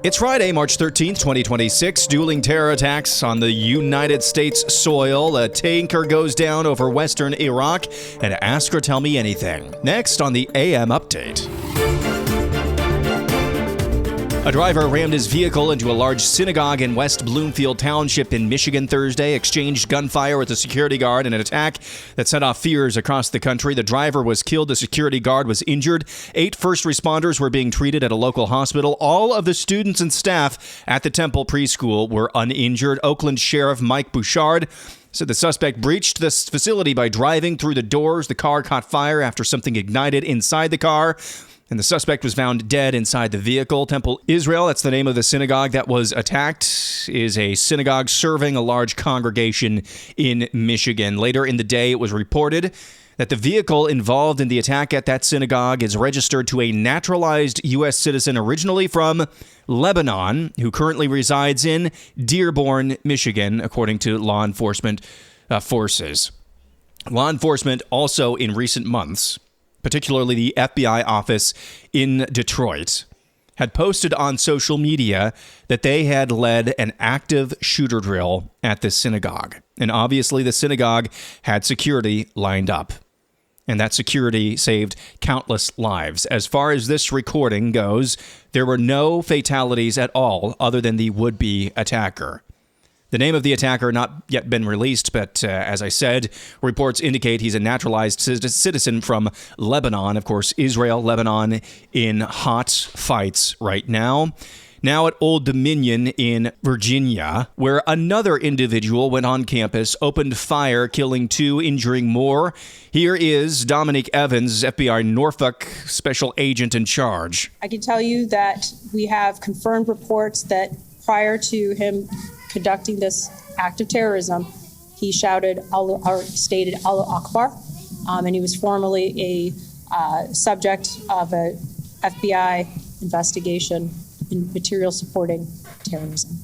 It's Friday, March 13th, 2026. Dueling terror attacks on the United States soil. A tanker goes down over western Iraq. And Ask or Tell Me Anything. Next on the AM Update. A driver rammed his vehicle into a large synagogue in West Bloomfield Township in Michigan Thursday, exchanged gunfire with a security guard in an attack that set off fears across the country. The driver was killed. The security guard was injured. 8 first responders were being treated at a local hospital. All of the students and staff at the Temple preschool were uninjured. Oakland Sheriff Mike Bouchard said the suspect breached this facility by driving through the doors. The car caught fire after something ignited inside the car, and the suspect was found dead inside the vehicle. Temple Israel, that's the name of the synagogue that was attacked, is a synagogue serving a large congregation in Michigan. Later in the day, it was reported that the vehicle involved in the attack at that synagogue is registered to a naturalized U.S. citizen originally from Lebanon, who currently resides in Dearborn, Michigan, according to law enforcement forces. Law enforcement also in recent months, particularly the FBI office in Detroit, had posted on social media that they had led an active shooter drill at this synagogue. And obviously the synagogue had security lined up. And that security saved countless lives. As far as this recording goes, there were no fatalities at all other than the would-be attacker. The name of the attacker not yet been released, but as I said, reports indicate he's a naturalized citizen from Lebanon. Of course, Israel, Lebanon in hot fights right now. Now at Old Dominion in Virginia, where another individual went on campus, opened fire, killing 2, injuring more. Here is Dominique Evans, FBI Norfolk special agent in charge. I can tell you that we have confirmed reports that prior to him conducting this act of terrorism, he stated Allahu Akbar, and he was formerly a subject of a FBI investigation in material supporting terrorism.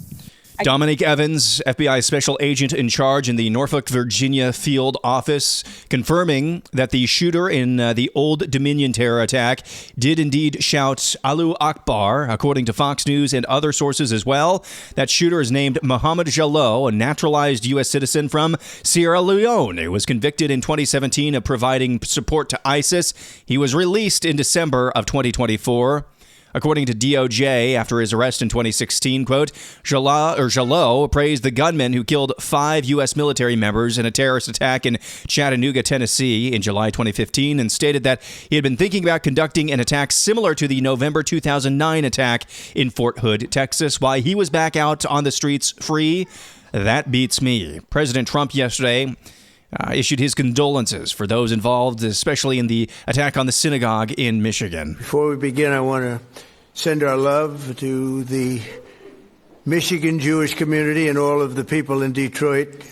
Dominique Evans, FBI special agent in charge in the Norfolk, Virginia field office, confirming that the shooter in the Old Dominion terror attack did indeed shout Allahu Akbar, according to Fox News and other sources as well. That shooter is named Mohamed Jallow, a naturalized U.S. citizen from Sierra Leone, who was convicted in 2017 of providing support to ISIS. He was released in December of 2024. According to DOJ, after his arrest in 2016, quote, Jallow praised the gunman who killed 5 U.S. military members in a terrorist attack in Chattanooga, Tennessee in July 2015, and stated that he had been thinking about conducting an attack similar to the November 2009 attack in Fort Hood, Texas. Why he was back out on the streets free, that beats me. President Trump yesterday issued his condolences for those involved, especially in the attack on the synagogue in Michigan. Before we begin, I want to send our love to the Michigan Jewish community and all of the people in Detroit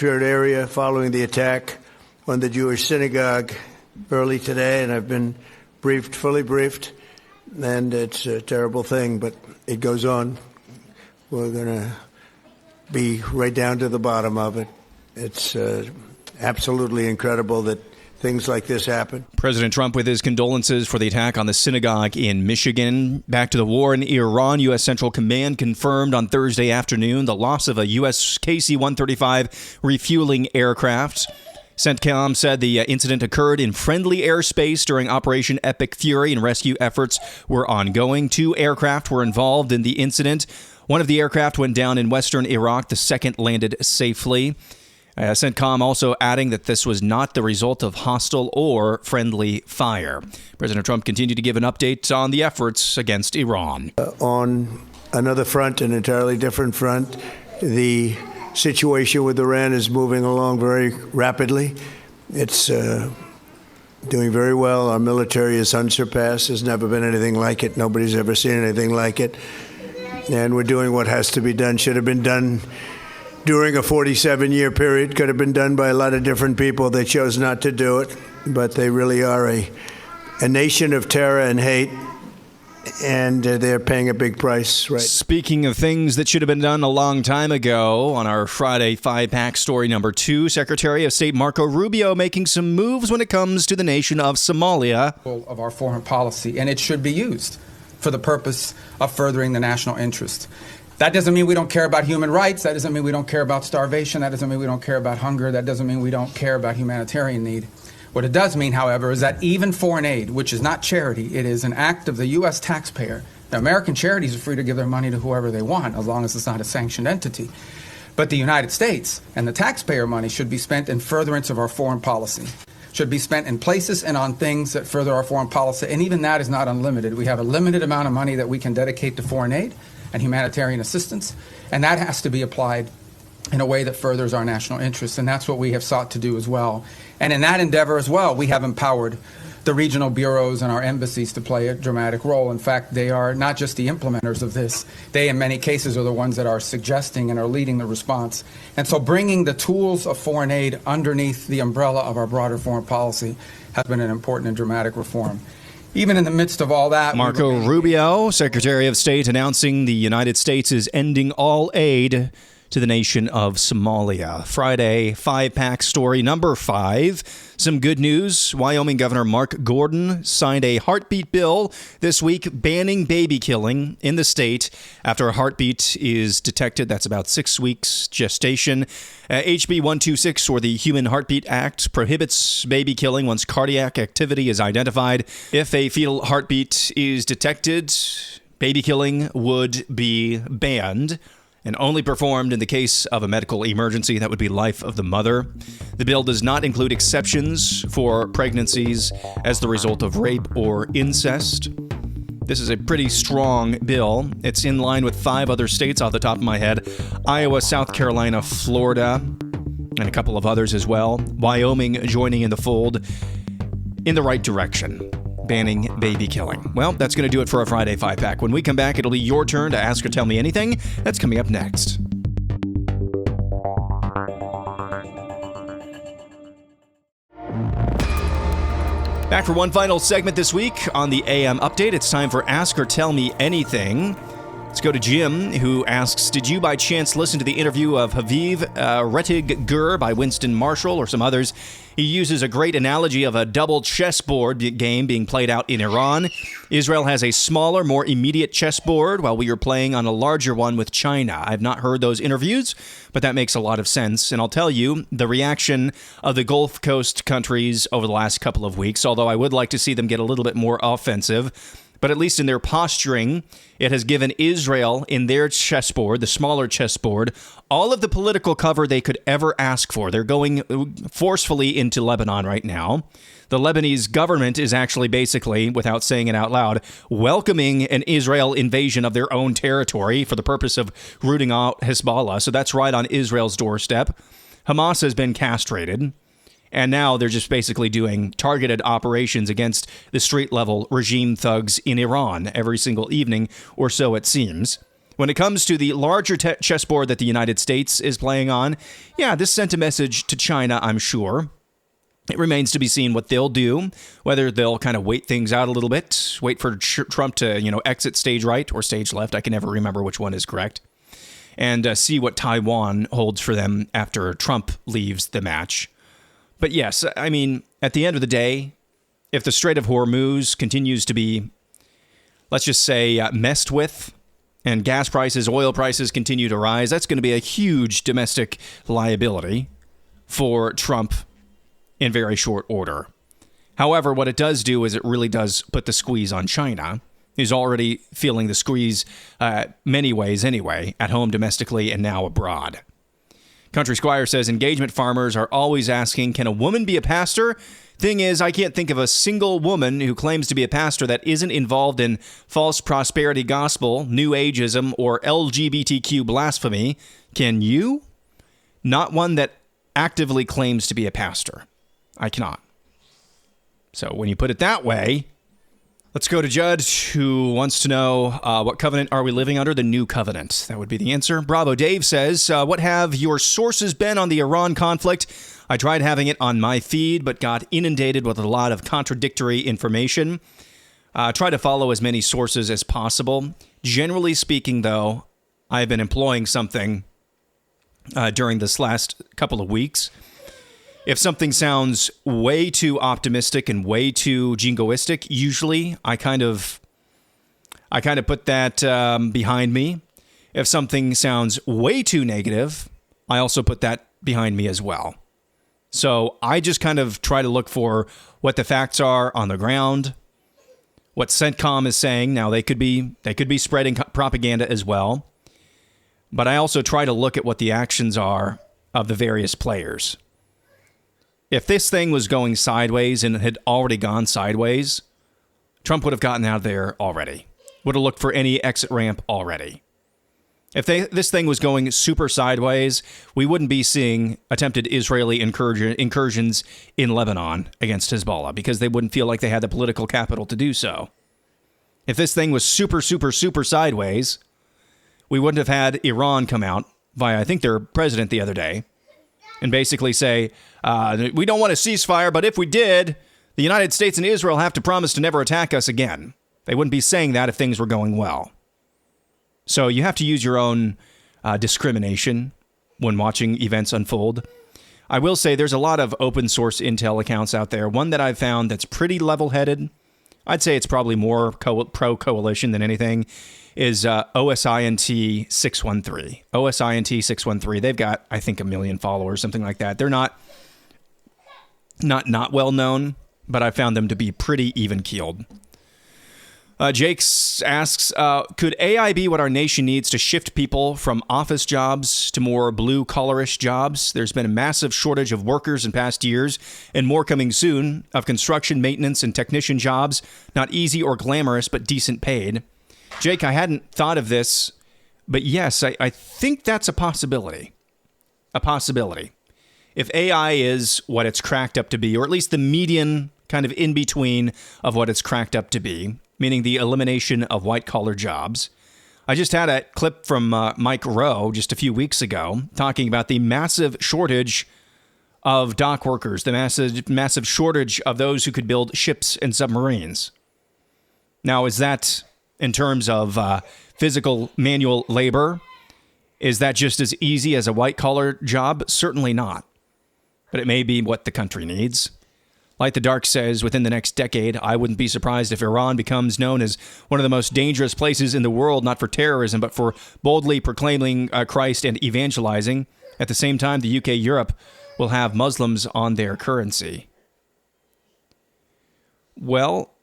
area following the attack on the Jewish synagogue early today. And I've been fully briefed, and it's a terrible thing, but it goes on. We're going to be right down to the bottom of it. It's absolutely incredible that things like this happen. President Trump with his condolences for the attack on the synagogue in Michigan. Back to the war in Iran. U.S. Central Command confirmed on Thursday afternoon the loss of a U.S. KC-135 refueling aircraft. Centcom said the incident occurred in friendly airspace during Operation Epic Fury, and rescue efforts were ongoing. 2 aircraft were involved in the incident. One of the aircraft went down in western Iraq. The second landed safely. Centcom also adding that this was not the result of hostile or friendly fire. President Trump continued to give an update on the efforts against Iran. On another front, an entirely different front, the situation with Iran is moving along very rapidly. It's doing very well. Our military is unsurpassed. There's never been anything like it. Nobody's ever seen anything like it. And we're doing what has to be done, should have been done during a 47-year period, could have been done by a lot of different people. They chose not to do it, but they really are a nation of terror and hate, and they're paying a big price. Right. Speaking of things that should have been done a long time ago, on our Friday 5-pack story number 2, Secretary of State Marco Rubio making some moves when it comes to the nation of Somalia. Of our foreign policy, and it should be used for the purpose of furthering the national interest. That doesn't mean we don't care about human rights. That doesn't mean we don't care about starvation. That doesn't mean we don't care about hunger. That doesn't mean we don't care about humanitarian need. What it does mean, however, is that even foreign aid, which is not charity, it is an act of the U.S. taxpayer. Now, American charities are free to give their money to whoever they want, as long as it's not a sanctioned entity. But the United States and the taxpayer money should be spent in furtherance of our foreign policy, should be spent in places and on things that further our foreign policy. And even that is not unlimited. We have a limited amount of money that we can dedicate to foreign aid and humanitarian assistance, and that has to be applied in a way that furthers our national interests, and that's what we have sought to do as well. And in that endeavor as well, we have empowered the regional bureaus and our embassies to play a dramatic role. In fact, they are not just the implementers of this. They, in many cases, are the ones that are suggesting and are leading the response. And so bringing the tools of foreign aid underneath the umbrella of our broader foreign policy has been an important and dramatic reform. Even in the midst of all that, Marco Rubio, Secretary of State, announcing the United States is ending all aid to the nation of Somalia. Friday, 5-pack story number 5. Some good news. Wyoming Governor Mark Gordon signed a heartbeat bill this week banning baby killing in the state after a heartbeat is detected. That's about 6 weeks gestation. HB 126, or the Human Heartbeat Act, prohibits baby killing once cardiac activity is identified. If a fetal heartbeat is detected, baby killing would be banned and only performed in the case of a medical emergency. That would be life of the mother. The bill does not include exceptions for pregnancies as the result of rape or incest. This is a pretty strong bill. It's in line with 5 other states off the top of my head: Iowa, South Carolina, Florida, and a couple of others as well. Wyoming joining in the fold in the right direction, banning baby killing. Well, that's going to do it for our Friday 5-pack. When we come back, it'll be your turn to ask or tell me anything. That's coming up next. Back for one final segment this week on the AM Update. It's time for Ask or Tell Me Anything. Let's go to Jim, who asks, did you by chance listen to the interview of Haviv Rettig Gur by Winston Marshall or some others? He uses a great analogy of a double chessboard game being played out in Iran. Israel has a smaller, more immediate chessboard, while we are playing on a larger one with China. I've not heard those interviews, but that makes a lot of sense. And I'll tell you, the reaction of the Gulf Coast countries over the last couple of weeks, although I would like to see them get a little bit more offensive, but at least in their posturing, it has given Israel, in their chessboard, the smaller chessboard, all of the political cover they could ever ask for. They're going forcefully into Lebanon right now. The Lebanese government is actually basically, without saying it out loud, welcoming an Israel invasion of their own territory for the purpose of rooting out Hezbollah. So that's right on Israel's doorstep. Hamas has been castrated. And now they're just basically doing targeted operations against the street-level regime thugs in Iran every single evening, or so it seems. When it comes to the larger chessboard that the United States is playing on, yeah, this sent a message to China, I'm sure. It remains to be seen what they'll do, whether they'll kind of wait things out a little bit, wait for Trump to, exit stage right or stage left. I can never remember which one is correct. And see what Taiwan holds for them after Trump leaves the match. But yes, I mean, at the end of the day, if the Strait of Hormuz continues to be, let's just say, messed with, and gas prices, oil prices continue to rise, that's going to be a huge domestic liability for Trump in very short order. However, what it does do is it really does put the squeeze on China, who's already feeling the squeeze many ways anyway, at home domestically and now abroad. Country Squire says engagement farmers are always asking, can a woman be a pastor? Thing is, I can't think of a single woman who claims to be a pastor that isn't involved in false prosperity gospel, New Ageism, or LGBTQ blasphemy. Can you? Not one that actively claims to be a pastor. I cannot. So when you put it that way, let's go to Judd, who wants to know, what covenant are we living under? The new covenant. That would be the answer. Bravo Dave says, what have your sources been on the Iran conflict? I tried having it on my feed, but got inundated with a lot of contradictory information. Try to follow as many sources as possible. Generally speaking, though, I've been employing something during this last couple of weeks. If something sounds way too optimistic and way too jingoistic, usually I I kind of put that behind me. If something sounds way too negative, I also put that behind me as well. So I just kind of try to look for what the facts are on the ground, what Centcom is saying. Now, they could be spreading propaganda as well. But I also try to look at what the actions are of the various players. If this thing was going sideways and it had already gone sideways, Trump would have gotten out of there already. Would have looked for any exit ramp already. If this thing was going super sideways, we wouldn't be seeing attempted Israeli incursions in Lebanon against Hezbollah because they wouldn't feel like they had the political capital to do so. If this thing was super, super, super sideways, we wouldn't have had Iran come out via, I think, their president the other day and basically say, we don't want a ceasefire, but if we did, the United States and Israel have to promise to never attack us again. They wouldn't be saying that if things were going well. So you have to use your own discrimination when watching events unfold. I will say there's a lot of open source intel accounts out there. One that I've found that's pretty level-headed, I'd say it's probably more pro-coalition than anything, is OSINT 613. OSINT 613. They've got, I think, 1 million followers, something like that. They're not well known, but I found them to be pretty even-keeled. Jake asks, could AI be what our nation needs to shift people from office jobs to more blue-collarish jobs? There's been a massive shortage of workers in past years, and more coming soon, of construction, maintenance, and technician jobs. Not easy or glamorous, but decent paid. Jake, I hadn't thought of this, but yes, I think that's a possibility. A possibility. If AI is what it's cracked up to be, or at least the median kind of in-between of what it's cracked up to be, meaning the elimination of white-collar jobs. I just had a clip from Mike Rowe just a few weeks ago talking about the massive shortage of dock workers, the massive shortage of those who could build ships and submarines. Now, is that in terms of physical manual labor? Is that just as easy as a white-collar job? Certainly not. But it may be what the country needs. Light the Dark says, within the next decade, I wouldn't be surprised if Iran becomes known as one of the most dangerous places in the world, not for terrorism, but for boldly proclaiming Christ and evangelizing. At the same time, the UK, Europe will have Muslims on their currency. Well,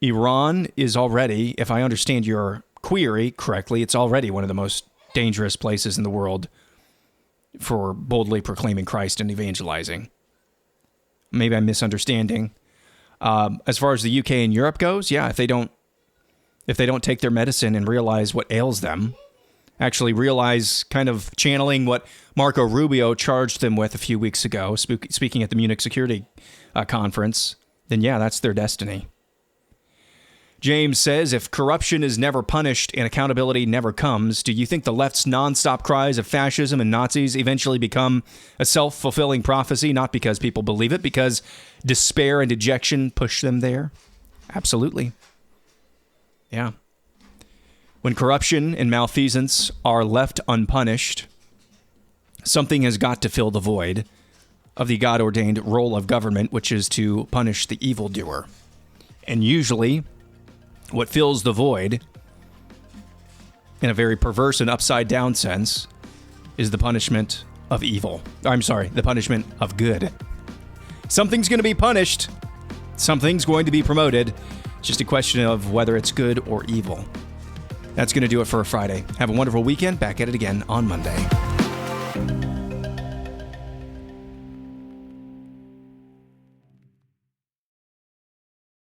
Iran is already, if I understand your query correctly, it's already one of the most dangerous places in the world for boldly proclaiming Christ and evangelizing. Maybe I'm misunderstanding. As far as the UK and Europe goes, yeah, if they don't take their medicine and realize what ails them, actually realize kind of channeling what Marco Rubio charged them with a few weeks ago, speaking at the Munich Security Conference, then yeah, that's their destiny. James says, if corruption is never punished and accountability never comes, do you think the left's nonstop cries of fascism and Nazis eventually become a self-fulfilling prophecy, not because people believe it, because despair and dejection push them there? Absolutely. Yeah. When corruption and malfeasance are left unpunished, something has got to fill the void of the God-ordained role of government, which is to punish the evildoer. And usually, what fills the void, in a very perverse and upside-down sense, is the punishment of evil. The punishment of good. Something's going to be punished. Something's going to be promoted. It's just a question of whether it's good or evil. That's going to do it for a Friday. Have a wonderful weekend. Back at it again on Monday.